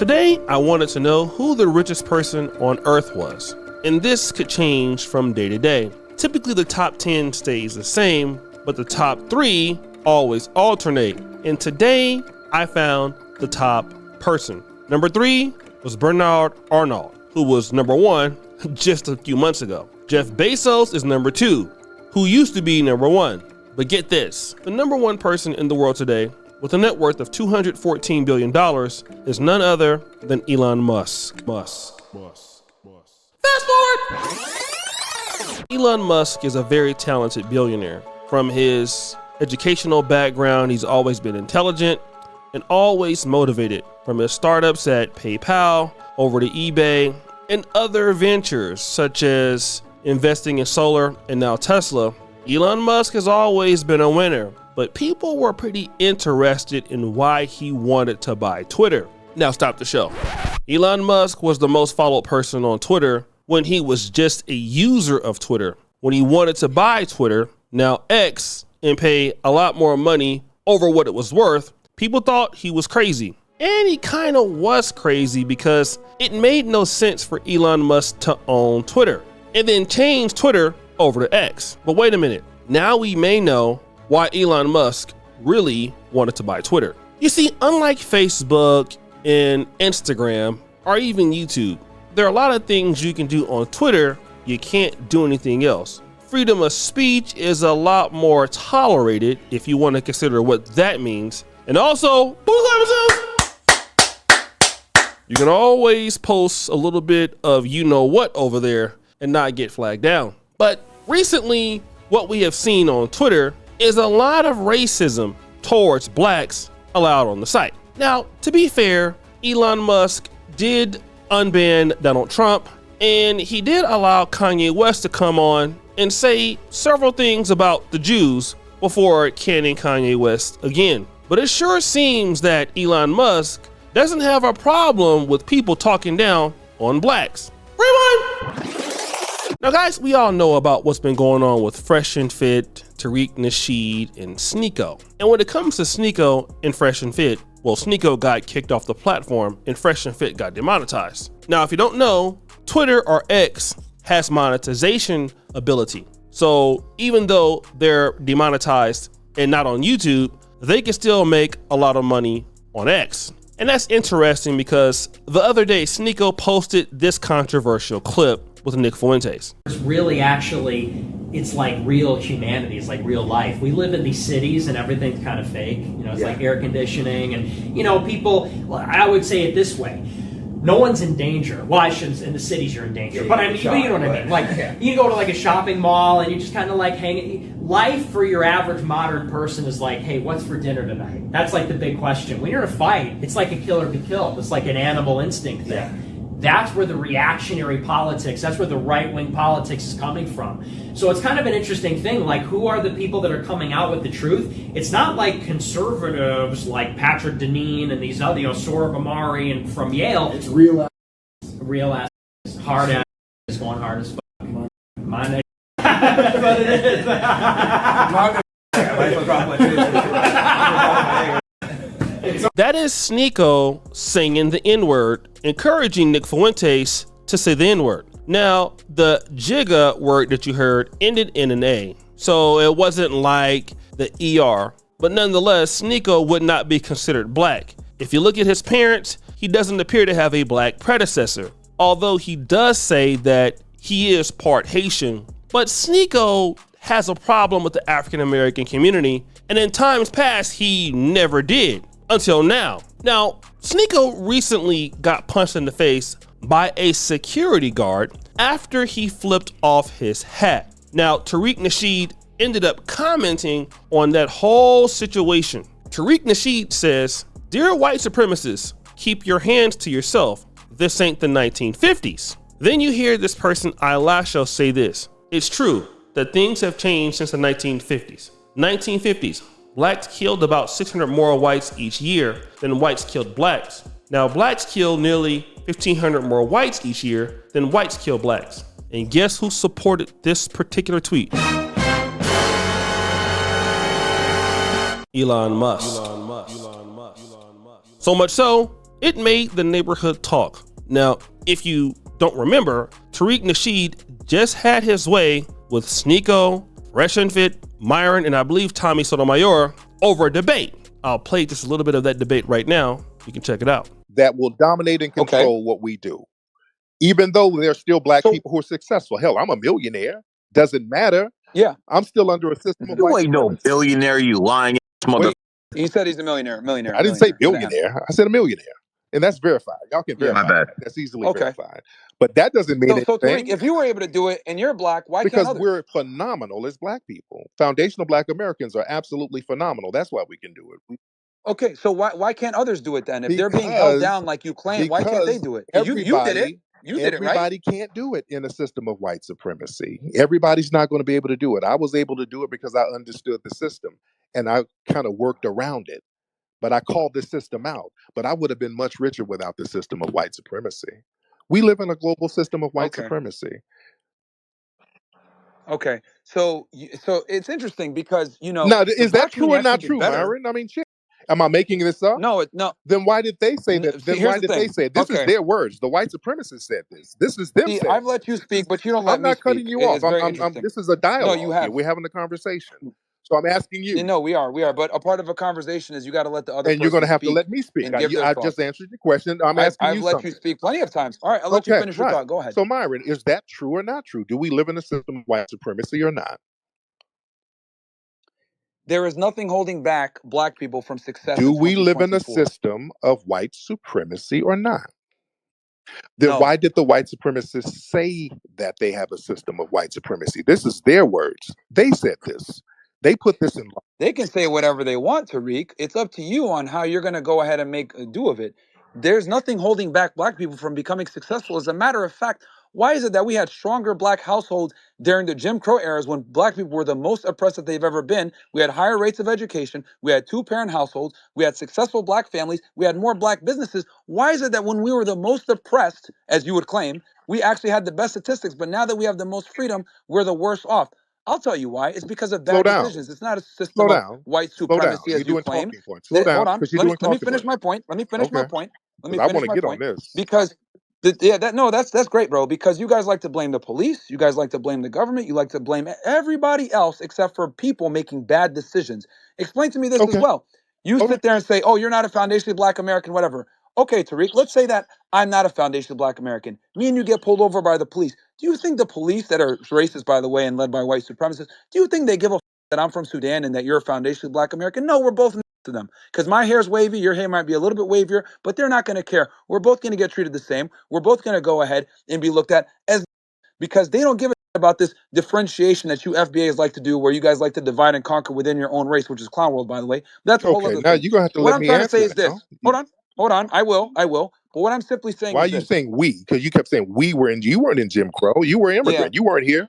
Today, I wanted to know who the richest person on Earth was, and this could change from day to day. Typically, the top 10 stays the same, but the top 3 always alternate. And today, I found the top person. Number 3 was Bernard Arnault, who was number 1 just a few months ago. Jeff Bezos is number 2, who used to be number 1. But get this, the number 1 person in the world today with a net worth of $214 billion is none other than Elon Musk. Fast forward! Elon Musk is a very talented billionaire. From his educational background, he's always been intelligent and always motivated. From his startups at PayPal over to eBay and other ventures such as investing in solar and now Tesla, Elon Musk has always been a winner. But people were pretty interested in why he wanted to buy Twitter. Now stop the show. Elon Musk was the most followed person on Twitter when he was just a user of Twitter. When he wanted to buy Twitter, now X, and pay a lot more money over what it was worth, people thought he was crazy. And he kind of was crazy because it made no sense for Elon Musk to own Twitter and then change Twitter over to X. But wait a minute, now we may know why Elon Musk really wanted to buy Twitter. You see, unlike Facebook and Instagram or even YouTube, there are a lot of things you can do on Twitter you can't do anything else. Freedom of speech is a lot more tolerated if you want to consider what that means. And also, you can always post a little bit of you know what over there and not get flagged down. But recently, what we have seen on Twitter is a lot of racism towards blacks allowed on the site. Now, to be fair, Elon Musk did unban Donald Trump, and he did allow Kanye West to come on and say several things about the Jews before canning Kanye West again. But it sure seems that Elon Musk doesn't have a problem with people talking down on blacks. Rewind! Now guys, we all know about what's been going on with Fresh and Fit, Tariq, Nasheed, and Sneako. And when it comes to Sneako and Fresh and Fit, well, Sneako got kicked off the platform and Fresh and Fit got demonetized. Now, if you don't know, Twitter or X has monetization ability. So even though they're demonetized and not on YouTube, they can still make a lot of money on X. And that's interesting because the other day, Sneako posted this controversial clip with Nick Fuentes. It's really actually, it's like real humanity, it's like real life. We live in these cities and everything's kind of fake. You know, it's like air conditioning and, you know, people, I would say it this way. No one's in danger. Well, I shouldn't, in the cities you're in danger. But I mean, you know what I mean? Like, you go to like a shopping mall and you just kind of like hang. Life for your average modern person is like, hey, what's for dinner tonight? That's like the big question. When you're in a fight, it's like a kill or be killed. It's like an animal instinct thing. Yeah. That's where the reactionary politics, that's where the right-wing politics is coming from. So it's kind of an interesting thing, like who are the people that are coming out with the truth? It's not like conservatives like Patrick Deneen and these other, you know, Sohrab Ahmari and from Yale. It's real ass, hard ass, is going hard as fuck. My name. That's what it is. That is Sneako singing the N-word, encouraging Nick Fuentes to say the N-word. Now, the Jigga word that you heard ended in an A, so it wasn't like the ER, but nonetheless, Sneako would not be considered black. If you look at his parents, he doesn't appear to have a black predecessor, although he does say that he is part Haitian. But Sneako has a problem with the African American community, and in times past, he never did. Until now. Now, Sneako recently got punched in the face by a security guard after he flipped off his hat. Now, Tariq Nasheed ended up commenting on that whole situation. Tariq Nasheed says, "Dear white supremacists, keep your hands to yourself. This ain't the 1950s. Then you hear this person Eyelasho say this. It's true that things have changed since the 1950s. 1950s. Blacks killed about 600 more whites each year than whites killed blacks. Now blacks kill nearly 1,500 more whites each year than whites kill blacks. And guess who supported this particular tweet? Elon Musk. So much so, It made the neighborhood talk. Now, if you don't remember, Tariq Nasheed just had his way with Sneako, Fresh and Fit, Myron, and I believe Tommy Sotomayor over a debate. I'll play just a little bit of that debate right now. You can check it out. That will dominate and control what we do. Even though there's still black people who are successful. Hell, I'm a millionaire. Doesn't matter. Yeah. I'm still under a system of You white ain't no supremacy. billionaire, you lying mother. He said he's a millionaire. I didn't say billionaire. I said a millionaire. And that's verified. Y'all can verify my bad. that. That's easily verified. But that doesn't mean anything. So Tariq, if you were able to do it and you're black, why can't others? Because we're phenomenal as black people. Foundational black Americans are absolutely phenomenal. That's why we can do it. Okay, so why can't others do it then? If they're being held down like you claim, why can't they do it? You did it. You did it, right? Everybody can't do it in a system of white supremacy. Everybody's not going to be able to do it. I was able to do it because I understood the system and I kind of worked around it. But I called the system out. But I would have been much richer without the system of white supremacy. We live in a global system of white supremacy. Okay, so it's interesting because Now, is that true or not true, Myron? I mean, shit. Am I making this up? No. Then why did they say that? Then why did they say it? This is their words? The white supremacists said this. This is them saying. I've let you speak, but you don't let me speak. I'm not cutting you off. This is a dialogue. No, you have. We're having a conversation. So I'm asking you. No, we are. But a part of a conversation is you got to let the other. And you're going to have to let me speak. I just answered your question. I'm asking you something. I've let you speak plenty of times. All right, I'll let you finish your thought. Go ahead. So Myron, is that true or not true? Do we live in a system of white supremacy or not? There is nothing holding back black people from success. Do we live in a system of white supremacy or not? Then why did the white supremacists say that they have a system of white supremacy? This is their words. They said this. They put this in law. They can say whatever they want, Tariq. It's up to you on how you're going to go ahead and make a do of it. There's nothing holding back black people from becoming successful. As a matter of fact, why is it that we had stronger black households during the Jim Crow eras when black people were the most oppressed that they've ever been? We had higher rates of education. We had two-parent households. We had successful black families. We had more black businesses. Why is it that when we were the most oppressed, as you would claim, we actually had the best statistics, but now that we have the most freedom, we're the worst off? I'll tell you why. It's because of bad decisions. It's not a system of white supremacy as you claim. Slow down. Hold on. Let me finish my point. Let me finish my point. I want to get on this. Because that's great, bro. Because you guys like to blame the police. You guys like to blame the government. You like to blame everybody else except for people making bad decisions. Explain to me this as well. You sit there and say, oh, you're not a foundationally black American, whatever. Okay, Tariq, let's say that I'm not a foundationally black American. Me and you get pulled over by the police. Do you think the police that are racist, by the way, and led by white supremacists, do you think they give a that I'm from Sudan and that you're a foundationally black American? No, we're both to them. Because my hair's wavy, your hair might be a little bit wavier, but they're not going to care. We're both going to get treated the same. We're both going to go ahead and be looked at as because they don't give a about this differentiation that you FBAs like to do, where you guys like to divide and conquer within your own race, which is clown world, by the way. That's a whole other thing. Now you're going to have to let me answer. What I'm trying to say is this. Hold on. I will. But what I'm simply saying Why are you saying we? Because you kept saying you weren't in Jim Crow. You were immigrant. You weren't here.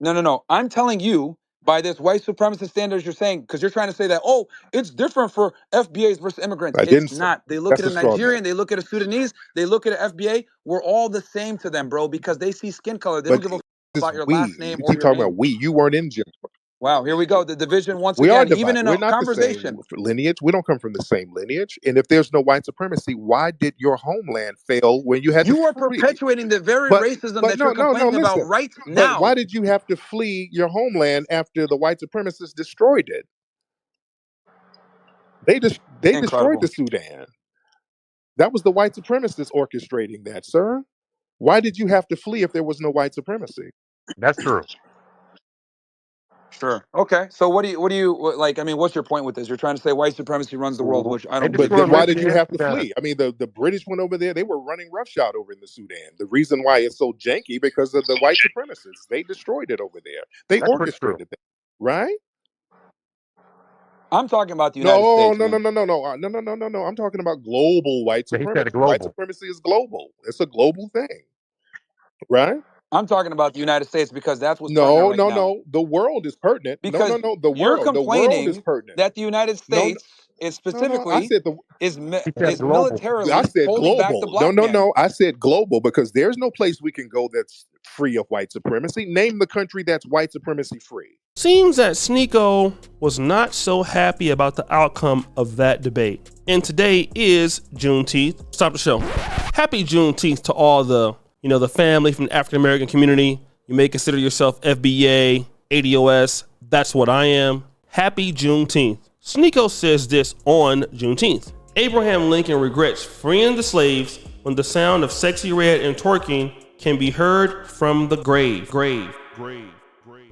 No. I'm telling you, by this white supremacist standards you're saying, because you're trying to say that, oh, it's different for FBAs versus immigrants. It's not. They look at a Nigerian, they look at a Sudanese, they look at an FBA. We're all the same to them, bro, because they see skin color. They don't give a about your last name. You keep talking about we. You weren't in Jim Crow. Wow, here we go. The division once we again, are even in we're a not conversation. The same lineage. We don't come from the same lineage. And if there's no white supremacy, why did your homeland fail when you had you are perpetuating the very racism that you're complaining about right now? But why did you have to flee your homeland after the white supremacists destroyed it? They destroyed the Sudan. That was the white supremacists orchestrating that, sir. Why did you have to flee if there was no white supremacy? That's true. Sure. Okay. So what do you like? I mean, what's your point with this? You're trying to say white supremacy runs the world, which I don't. But then why did you have to flee? I mean, the British went over there. They were running roughshod over in the Sudan. The reason why it's so janky because of the white supremacists. They destroyed it over there. They orchestrated it, right? I'm talking about the United States. No. I'm talking about global white supremacy. White supremacy is global. It's a global thing, right? I'm talking about the United States because that's what's no. Now. The world is pertinent. Because no. The you're world is pertinent. That the United States is specifically is militarily I said holding global. Back the black man. No. I said global because there's no place we can go that's free of white supremacy. Name the country that's white supremacy free. Seems that Sneako was not so happy about the outcome of that debate. And today is Juneteenth. Stop the show. Happy Juneteenth to all the family from the African American community. You may consider yourself FBA, ADOS. That's what I am. Happy Juneteenth. Sneako says this on Juneteenth. Abraham Lincoln regrets freeing the slaves when the sound of sexy red and twerking can be heard from the grave.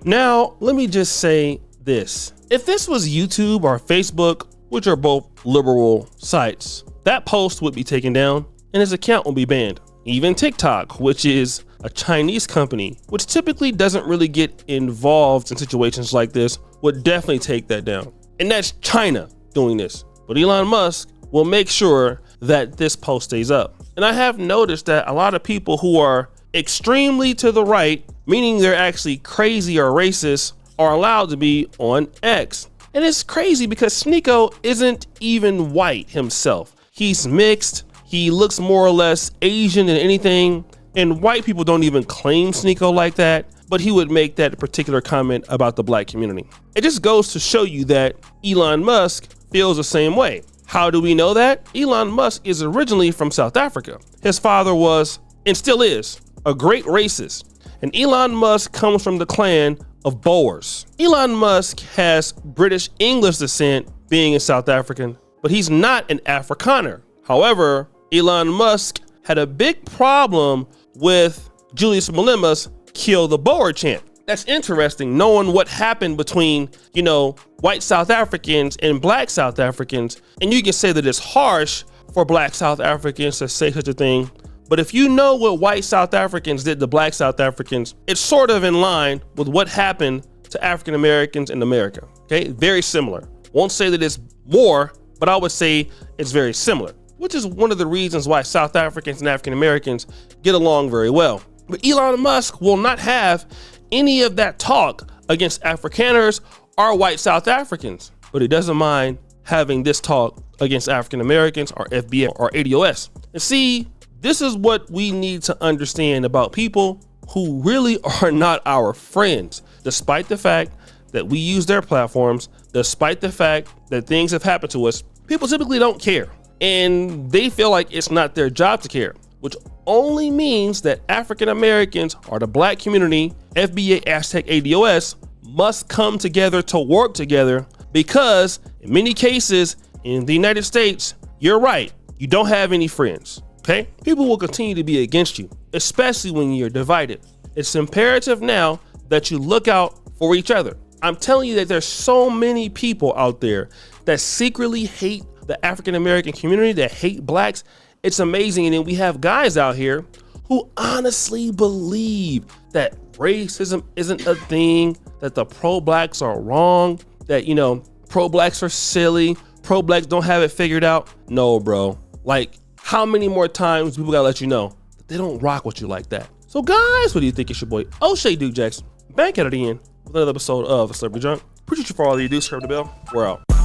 Now, let me just say this. If this was YouTube or Facebook, which are both liberal sites, that post would be taken down and his account will be banned. Even TikTok, which is a Chinese company, which typically doesn't really get involved in situations like this, would definitely take that down. And that's China doing this. But Elon Musk will make sure that this post stays up. And I have noticed that a lot of people who are extremely to the right, meaning they're actually crazy or racist, are allowed to be on X. And it's crazy because Sneako isn't even white himself. He's mixed. He looks more or less Asian than anything. And white people don't even claim Sneako like that, but he would make that particular comment about the black community. It just goes to show you that Elon Musk feels the same way. How do we know that? Elon Musk is originally from South Africa. His father was, and still is, a great racist. And Elon Musk comes from the clan of Boers. Elon Musk has British English descent, being a South African, but he's not an Afrikaner. However, Elon Musk had a big problem with Julius Malema's Kill the Boer chant. That's interesting, knowing what happened between, white South Africans and black South Africans. And you can say that it's harsh for black South Africans to say such a thing. But if you know what white South Africans did to black South Africans, it's sort of in line with what happened to African Americans in America. Okay, very similar. Won't say that it's more, but I would say it's very similar, which is one of the reasons why South Africans and African Americans get along very well. But Elon Musk will not have any of that talk against Afrikaners or white South Africans, but he doesn't mind having this talk against African Americans or FBA or ADOS. And see, this is what we need to understand about people who really are not our friends, despite the fact that we use their platforms, despite the fact that things have happened to us. People typically don't care, and they feel like it's not their job to care, which only means that African Americans or the black community, FBA, Aztec, ADOS, must come together to work together, because in many cases in the United States, you're right, you don't have any friends. Okay? People will continue to be against you, especially when you're divided. It's imperative now that you look out for each other. I'm telling you that there's so many people out there that secretly hate the African American community, that hate blacks. It's amazing. And then we have guys out here who honestly believe that racism isn't a thing, that the pro-blacks are wrong, that, pro-blacks are silly, pro-blacks don't have it figured out. No, bro. Like, how many more times people gotta let you know that they don't rock with you like that? So guys, what do you think? It's your boy O'Shea Duke Jackson, back at it again with another episode of Celebrity Junk. Appreciate you for all that you do. Subscribe to the bell. We're out.